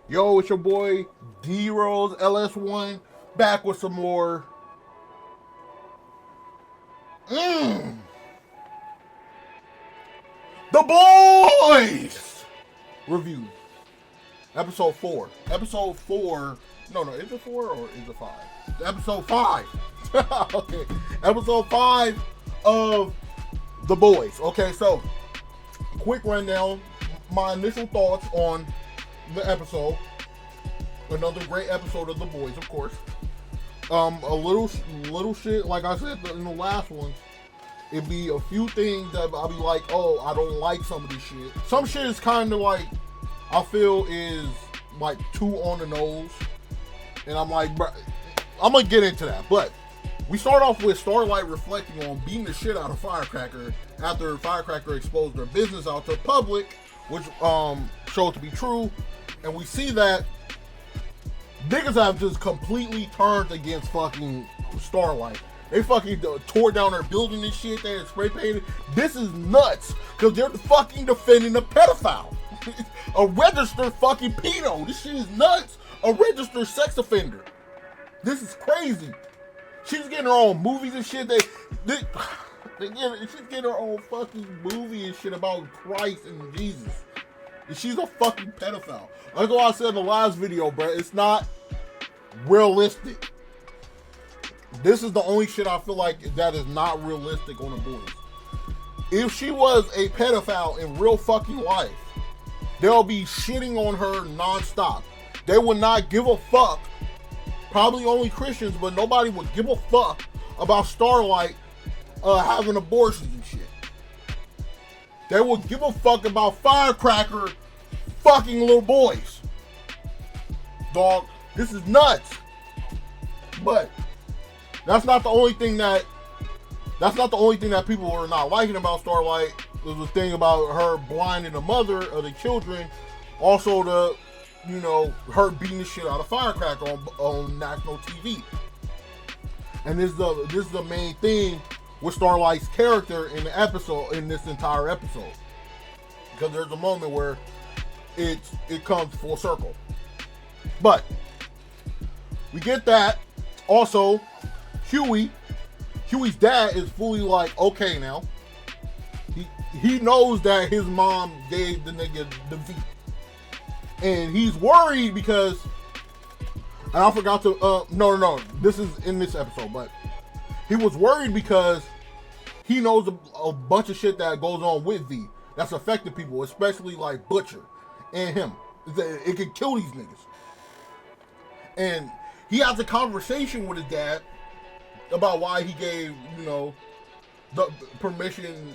Yo, it's your boy D Rose LS1 back with some more mm, The Boys review. Episode 4. Episode 4. No, is it 4 or is it 5? Episode 5. Okay. Episode 5 of The Boys. Okay, so quick rundown. My initial thoughts on the episode. Another great episode of The Boys, of course. A little shit, like I said in the last ones, it'd be a few things that I'll be like, oh, I don't like some of this shit. Some shit is kind of like, I feel is like too on the nose. And I'm like, bro, I'm going to get into that. But we start off with Starlight reflecting on beating the shit out of Firecracker after Firecracker exposed their business out to the public, which showed to be true. And we see that niggas have just completely turned against fucking Starlight. They fucking tore down their building and shit. They had spray painted. This is nuts. Because they're fucking defending a pedophile. A registered fucking pedo. This shit is nuts. A registered sex offender. This is crazy. She's getting her own movies and shit. She's getting her own fucking movie and shit about Christ and Jesus. And she's a fucking pedophile. Like I said in the last video, bro, it's not realistic. This is the only shit I feel like that is not realistic on The Boys. If she was a pedophile in real fucking life, they'll be shitting on her nonstop. They would not give a fuck. Probably only Christians, but nobody would give a fuck about Starlight having abortions and shit. They would give a fuck about Firecracker fucking little boys. Dog, this is nuts. But that's not the only thing that people are not liking about Starlight. There's a thing about her blinding the mother of the children. Also her beating the shit out of Firecracker on national TV. And this is the main thing with Starlight's character in this entire episode. Because there's a moment where it comes full circle. But we get that. Also, Hughie's dad is fully like, okay now. He knows that his mom gave the nigga the V. And he's worried because, and I forgot to, no, this is in this episode, but he was worried because he knows a bunch of shit that goes on with V that's affecting people, especially like Butcher and him. It could kill these niggas. And he has a conversation with his dad about why he gave, the permission,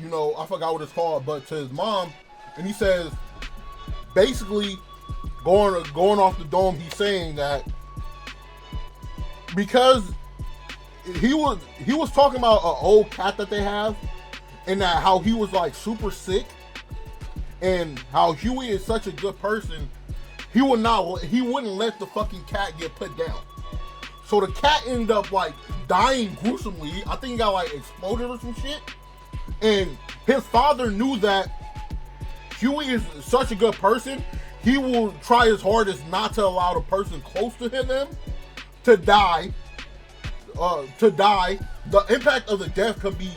I forgot what it's called, but to his mom. And he says, basically, going off the dome, he's saying that because he was talking about an old cat that they have, and that how he was like super sick, and how Hughie is such a good person, he wouldn't let the fucking cat get put down. So the cat ended up like dying gruesomely. I think he got like exploded or some shit. And his father knew that Hughie is such a good person, he will try his hardest not to allow the person close to him to die. The impact of the death could be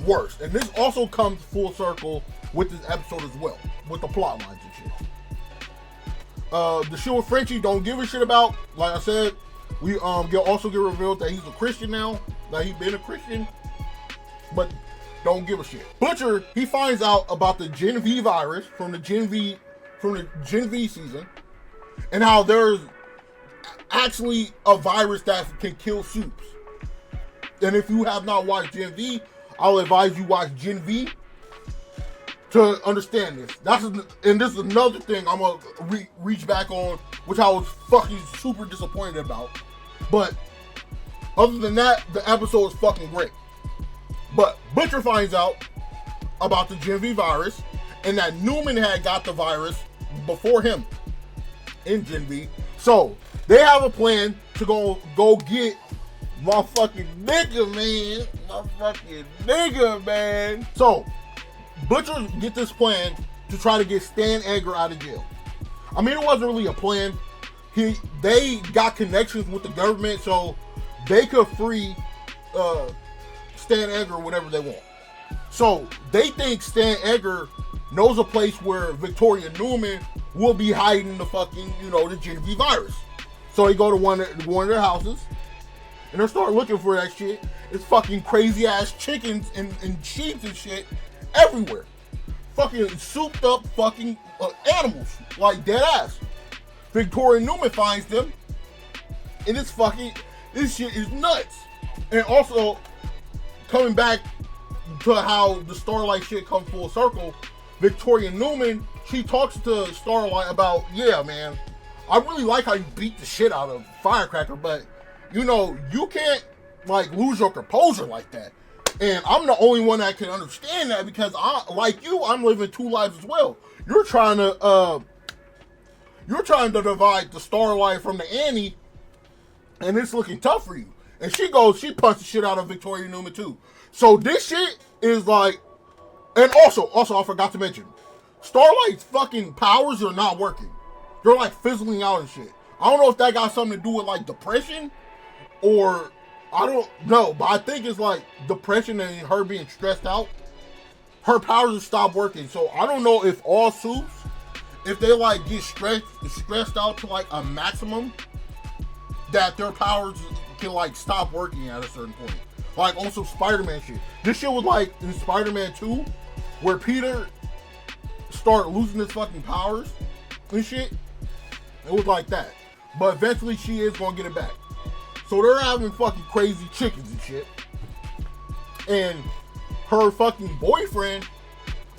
worse. And this also comes full circle with this episode as well, with the plot lines and shit. The shit with Frenchie, don't give a shit about. Like I said, we also get revealed that he's a Christian now, that he's been a Christian, but don't give a shit. Butcher, he finds out about the Gen V virus from the Gen V season, and how there's actually a virus that can kill soups. And if you have not watched Gen V, I'll advise you watch Gen V to understand this. And this is another thing I'm gonna reach back on, which I was fucking super disappointed about. But other than that, the episode is fucking great. But Butcher finds out about the Gen V virus, and that Newman had got the virus before him in Gen V. So they have a plan to go get my fucking nigga, man. My fucking nigga, man. So Butcher get this plan to try to get Stan Edgar out of jail. I mean, it wasn't really a plan. They got connections with the government, so they could free Stan Edgar whenever they want. So they think Stan Edgar knows a place where Victoria Newman will be hiding the fucking, the Genevieve virus. So they go to one of their houses, and they start looking for that shit. It's fucking crazy ass chickens and sheep and shit everywhere. Fucking souped up fucking animals, like dead ass. Victoria Newman finds them, and this shit is nuts. And also, coming back to how the Starlight shit comes full circle, Victoria Newman, she talks to Starlight about, yeah, man, I really like how you beat the shit out of Firecracker, but, you can't, lose your composure like that. And I'm the only one that can understand that because, I'm living two lives as well. You're trying to divide the Starlight from the Annie, and it's looking tough for you. And she punches the shit out of Victoria Newman too. So this shit is and also I forgot to mention, Starlight's fucking powers are not working. They're fizzling out and shit. I don't know if that got something to do with depression, or I don't know, but I think it's depression and her being stressed out. Her powers have stopped working. So I don't know if all suits, if they get stressed out to a maximum, that their powers can stop working at a certain point. On some Spider-Man shit. This shit was in Spider-Man 2, where Peter started losing his fucking powers and shit. It was like that. But eventually she is gonna get it back. So they're having fucking crazy chickens and shit. And her fucking boyfriend,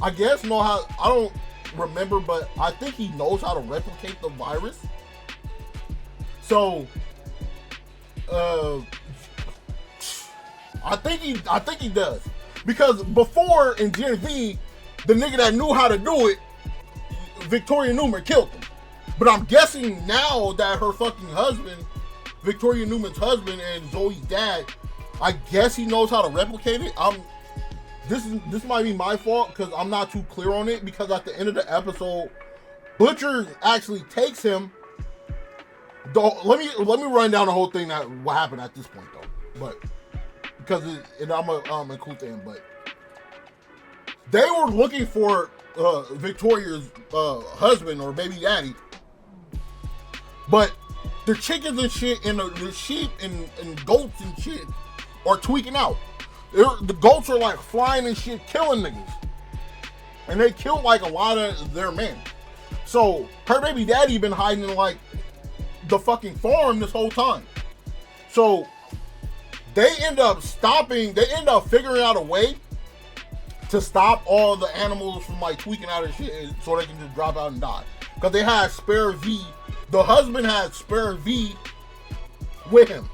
I guess, I don't remember, but I think he knows how to replicate the virus. So, I think he does. Because before in Genevieve, the nigga that knew how to do it, Victoria Newman killed him. But I'm guessing now that her fucking husband, Victoria Newman's husband and Zoe's dad, I guess he knows how to replicate it. This might be my fault because I'm not too clear on it, because at the end of the episode, Butcher actually takes him. Let me run down the whole thing what happened at this point though, but because I'm gonna include them, but they were looking for Victoria's husband or baby daddy, but the chickens and shit and the sheep and goats and shit are tweaking out. The goats are flying and shit, killing niggas, and they killed a lot of their men. So her baby daddy been hiding in the fucking farm this whole time. So they end up figuring out a way to stop all the animals from tweaking out and shit, so they can just drop out and die. Because they had spare V. The husband had spare V with him.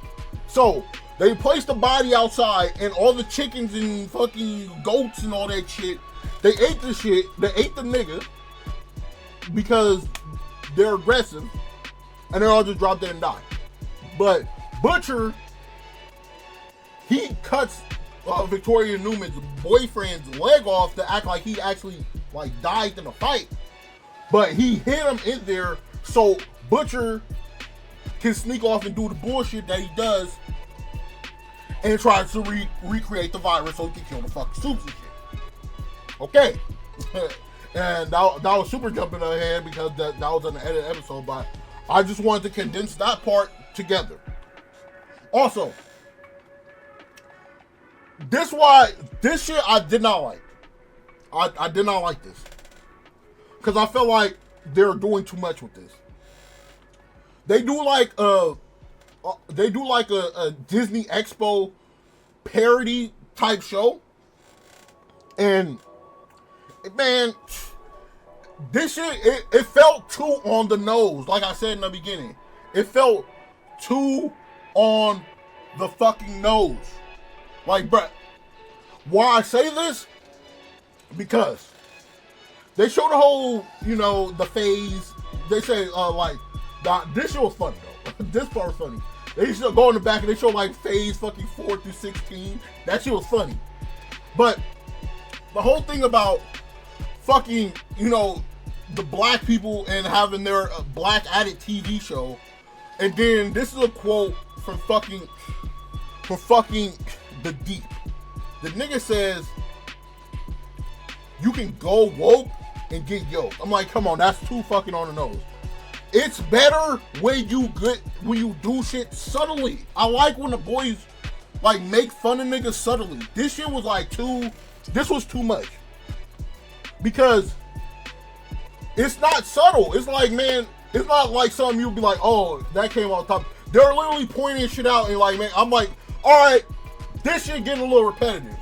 So they placed the body outside, and all the chickens and fucking goats and all that shit, they ate the shit. They ate the nigga because they're aggressive, and they all just dropped dead and died. But Butcher, he cuts Victoria Newman's boyfriend's leg off to act like he actually died in a fight, but he hit him in there so Butcher can sneak off and do the bullshit that he does and try to recreate the virus so he can kill the fucking soups and shit. Okay. And that was super jumping ahead because that was an edited episode, but I just wanted to condense that part together. Also, this shit I did not like. I did not like this. Because I felt like they're doing too much with this. They do a Disney Expo parody type show. And man, this shit, it felt too on the nose. Like I said in the beginning, it felt too on the fucking nose. Bruh, why I say this? Because they show the whole, the phase. They say, this shit was funny though. This part was funny. They used to go in the back and they show phase fucking 4 through 16. That shit was funny. But the whole thing about fucking, the black people and having their black added TV show. And then this is a quote from fucking The Deep. The nigga says, you can go woke and get yoked. I'm like, come on, that's too fucking on the nose. It's better when you do shit subtly. I like when the boys like make fun of niggas subtly. This shit was like this was too much. Because it's not subtle. It's like, man, it's not like something you'll be like, oh, that came off the top. They're literally pointing shit out and like, man, I'm like, all right, this shit getting a little repetitive.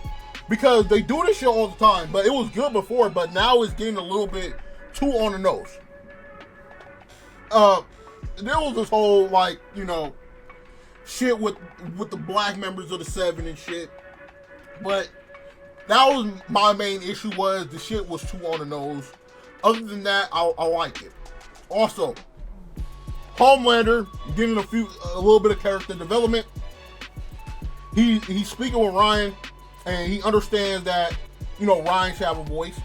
Because they do this shit all the time, but it was good before, but now it's getting a little bit too on the nose. There was this whole, like, you know, shit with the black members of the Seven and shit. But that was my main issue, was the shit was too on the nose. Other than that, I like it. Also, Homelander getting a little bit of character development. He's speaking with Ryan, and he understands that, you know, Ryan should have a voice.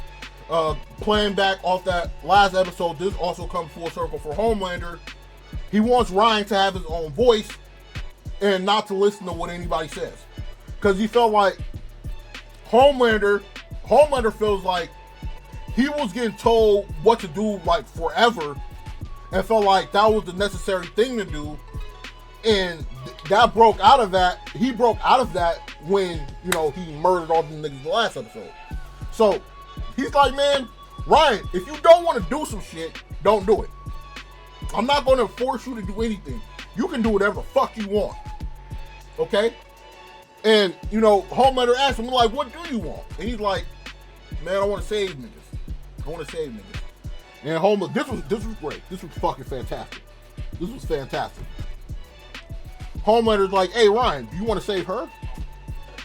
Playing back off that last episode, this also comes full circle for Homelander. He wants Ryan to have his own voice and not to listen to what anybody says. Because he felt like Homelander feels like he was getting told what to do like forever, and felt like that was the necessary thing to do. And that broke out of that. He broke out of that when, you know, he murdered all the niggas in the last episode. So he's like, man, Ryan, if you don't want to do some shit, don't do it. I'm not going to force you to do anything. You can do whatever the fuck you want. Okay? And, you know, Homelander asked him, like, what do you want? And he's like, man, I want to save niggas. I want to save niggas. And Homelander, this was great. This was fucking fantastic. This was fantastic. Homelander's like, hey, Ryan, do you want to save her?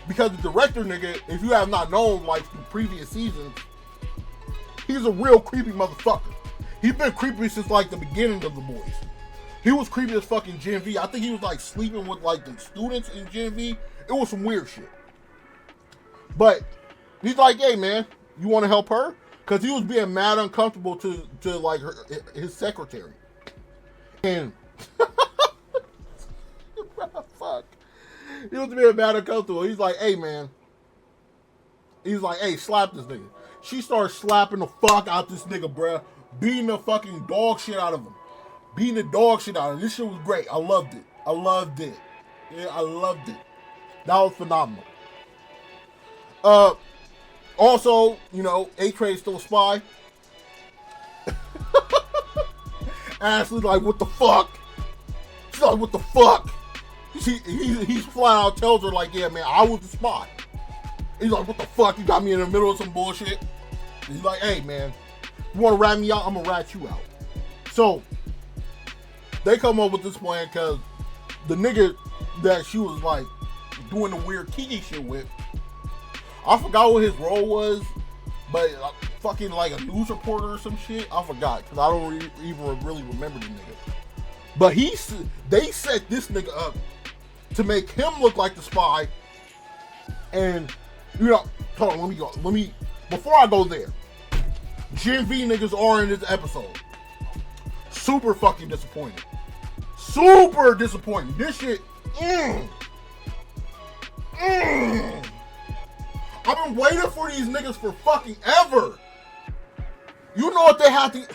Because the director, nigga, if you have not known, like, the previous seasons, he's a real creepy motherfucker. He's been creepy since, like, the beginning of The Boys. He was creepy as fucking Gen V. I think he was, like, sleeping with, like, the students in Gen V. It was some weird shit. But he's like, hey, man, you want to help her? Because he was being mad uncomfortable to like, his secretary. And... fuck. He was being mad uncomfortable. He's like, hey, man. He's like, hey, slap this nigga. She started slapping the fuck out this nigga, bruh. Beating the fucking dog shit out of him. Beating the dog shit out of him. This shit was great. I loved it. I loved it. Yeah, I loved it. That was phenomenal. Also, you know, A-Trade's still a spy. Ashley's like, what the fuck? She's like, what the fuck? He's flat out tells her, like, yeah, man, I was the spy. He's like, what the fuck? You got me in the middle of some bullshit? And he's like, hey, man, you want to rat me out? I'm going to rat you out. So, they come up with this plan because the nigga that she was, like, doing the weird Kiki shit with, I forgot what his role was, but fucking, like, a news reporter or some shit. I forgot, because I don't even really remember the nigga. But they set this nigga up to make him look like the spy. And, you know, hold on, let me, before I go there, Gen V niggas are in this episode. Super fucking disappointed. Super disappointed. This shit, I've been waiting for these niggas for fucking ever. You know what they have to...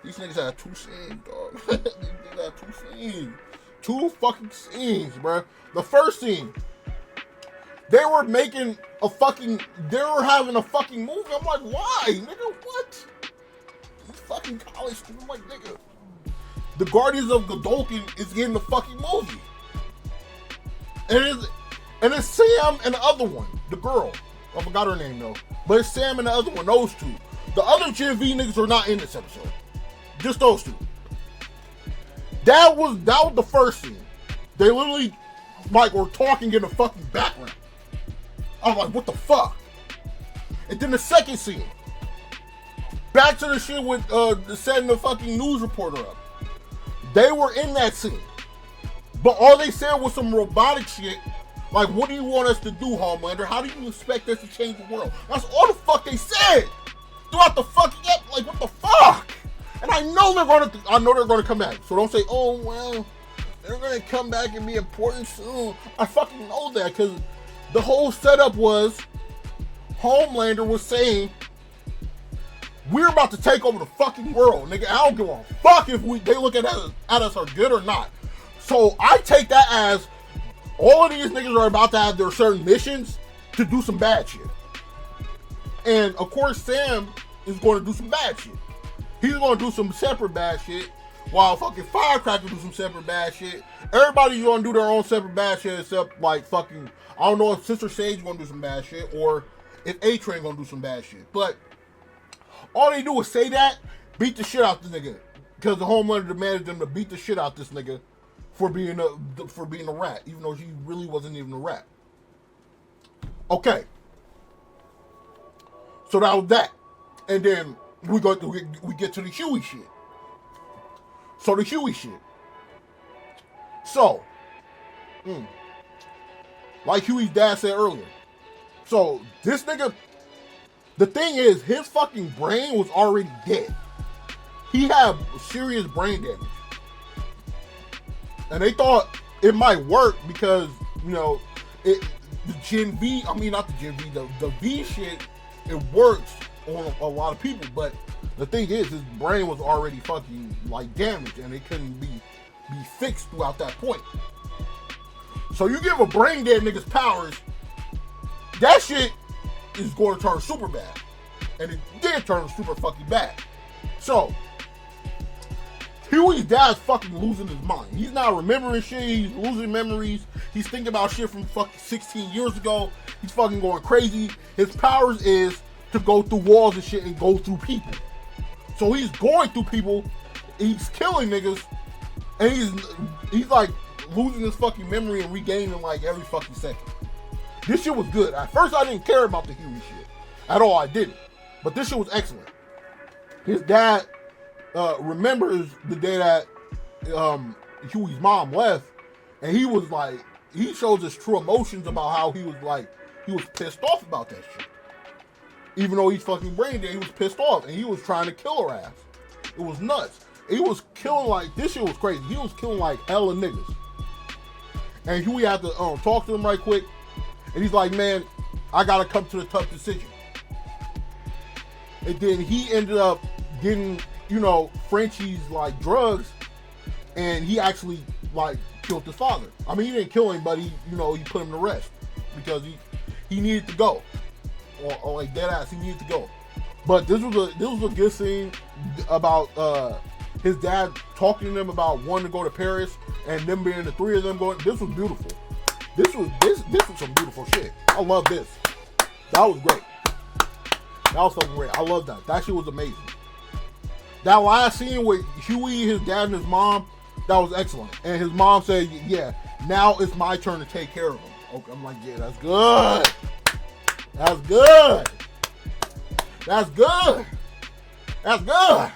These niggas had 2 scenes, dog. These niggas had 2 scenes. 2 fucking scenes, bruh. The first scene, they were having a fucking movie. I'm like, why? Nigga, what? This fucking college student, I'm like, nigga. The Guardians of Godolphin is getting the fucking movie. And it's Sam and the other one, the girl. I forgot her name, though. But it's Sam and the other one, those 2. The other Gen V niggas are not in this episode. Just those 2. That was the first scene. They literally, like, were talking in the fucking background. I was like, what the fuck? And then the second scene. Back to the shit with setting the fucking news reporter up. They were in that scene. But all they said was some robotic shit. Like, what do you want us to do, Homelander? How do you expect us to change the world? That's all the fuck they said. throughout the fucking like what the fuck? And I know they're gonna come back. So don't say, oh well, they're gonna come back and be important soon. I fucking know that because the whole setup was Homelander was saying we're about to take over the fucking world, nigga. I don't give a fuck if they look at us are good or not. So I take that as all of these niggas are about to have their certain missions to do some bad shit. And of course Sam is going to do some bad shit. He's going to do some separate bad shit while fucking Firecracker do some separate bad shit. Everybody's going to do their own separate bad shit except like fucking, I don't know if Sister Sage going to do some bad shit or if A-Train going to do some bad shit. But all they do is say that, beat the shit out the nigga. Because the Homelander demanded them to beat the shit out this nigga for being a rat, even though he really wasn't even a rat. Okay. So that was that. And then we get to the Hughie shit. So the Hughie shit. So, like Hughie's dad said earlier. So this nigga, the thing is, his fucking brain was already dead. He had serious brain damage. And they thought it might work because, you know, the Gen V, I mean, not the Gen V, the V shit, it works on a lot of people. But the thing is, his brain was already fucking, like, damaged and it couldn't be fixed throughout that point. So you give a brain dead nigga's powers, that shit is going to turn super bad. And it did turn super fucking bad. So, Hughie's dad's fucking losing his mind. He's not remembering shit. He's losing memories. He's thinking about shit from fucking 16 years ago. He's fucking going crazy. His powers is to go through walls and shit and go through people. So he's going through people. He's killing niggas. And he's like losing his fucking memory and regaining like every fucking second. This shit was good. At first I didn't care about the Hughie shit. At all, I didn't. But this shit was excellent. His dad remembers the day that Hughie's mom left, and he was like, he shows his true emotions about how he was pissed off about that shit. Even though he's fucking brain dead, he was pissed off, and he was trying to kill her ass. It was nuts. He was killing like, this shit was crazy. He was killing like hella niggas. And Hughie had to talk to him right quick, and he's like, man, I gotta come to the tough decision. And then he ended up getting, you know, Frenchie's like drugs, and he actually like killed his father. I mean, he didn't kill him, but he put him to rest because he needed to go, or like dead ass, he needed to go. But this was a good scene about his dad talking to them about wanting to go to Paris and them being the three of them going. This was beautiful. This was some beautiful shit. I love this. That was great. That was fucking great. I love that. That shit was amazing. That last scene with Hughie, his dad, and his mom, that was excellent. And his mom said, yeah, now it's my turn to take care of him. Okay, I'm like, yeah, that's good. That's good. That's good. That's good.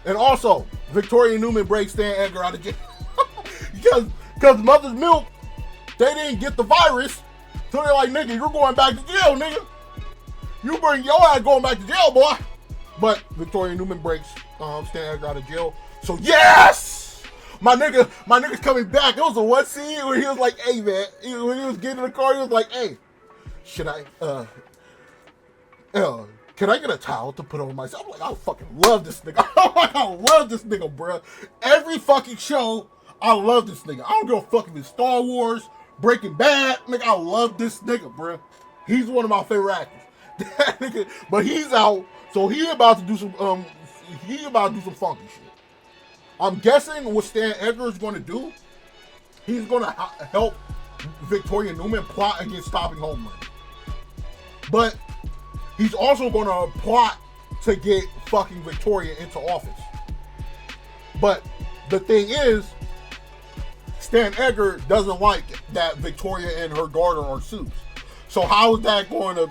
And also, Victoria Newman breaks Stan Edgar out of jail. because Mother's Milk, they didn't get the virus. So they're like, nigga, you're going back to jail, nigga. You bring your ass going back to jail, boy. But Victoria Newman breaks Stan Edgar out of jail. So yes! My nigga's coming back. It was a one scene where he was like, hey man, when he was getting in the car, he was like, hey, should I can I get a towel to put over myself? I'm like, I fucking love this nigga. I love this nigga, bro. Every fucking show, I love this nigga. I don't give a fuck if it's Star Wars, Breaking Bad, nigga, I love this nigga, bro. He's one of my favorite actors. That nigga, but he's out, so he about to do some funky shit. I'm guessing what Stan Edgar is going to do, he's going to help Victoria Newman plot against stopping Homelander. But he's also going to plot to get fucking Victoria into office. But the thing is, Stan Edgar doesn't like that Victoria and her daughter are suits. So how is that going to,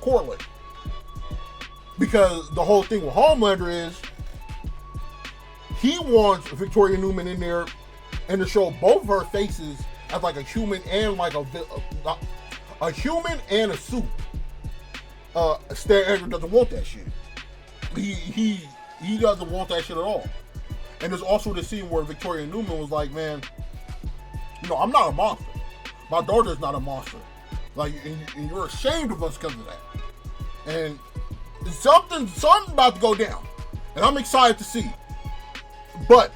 correlate? Because the whole thing with Homelander is he wants Victoria Newman in there and to show both of her faces as like a human and like a human and a suit. Stan Edgar doesn't want that shit. He doesn't want that shit at all. And there's also the scene where Victoria Newman was like, man, you know, I'm not a monster. My daughter's not a monster. Like, and you're ashamed of us because of that. And something's about to go down. And I'm excited to see. But,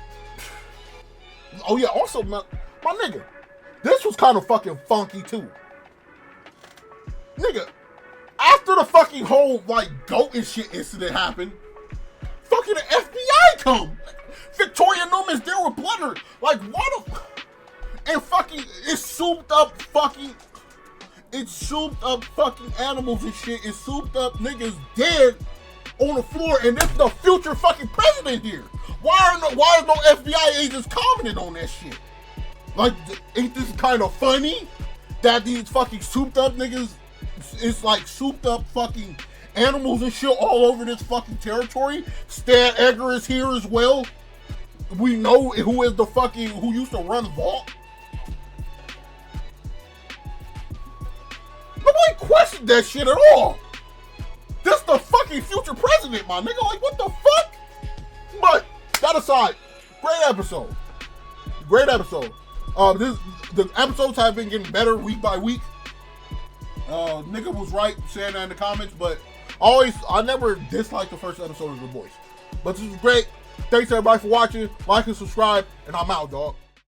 oh yeah, also, my nigga, this was kind of fucking funky too. Nigga, after the fucking whole, like, goat and shit incident happened, fucking the FBI come. Victoria Newman's there with Blender. Like, what the... And fucking, it's souped up fucking animals and shit. It's souped up niggas dead on the floor, and this is the future fucking president here. Why is no FBI agents commenting on that shit? Like, ain't this kind of funny that these fucking souped up niggas, it's like souped up fucking animals and shit all over this fucking territory? Stan Edgar is here as well. We know who used to run Vault. Nobody questioned that shit at all. This the fucking future president, my nigga. Like, what the fuck? But that aside, great episode. Great episode. The episodes have been getting better week by week. Nigga was right saying that in the comments, but I never disliked the first episode of The Voice. But this is great. Thanks everybody for watching. Like and subscribe, and I'm out, dog.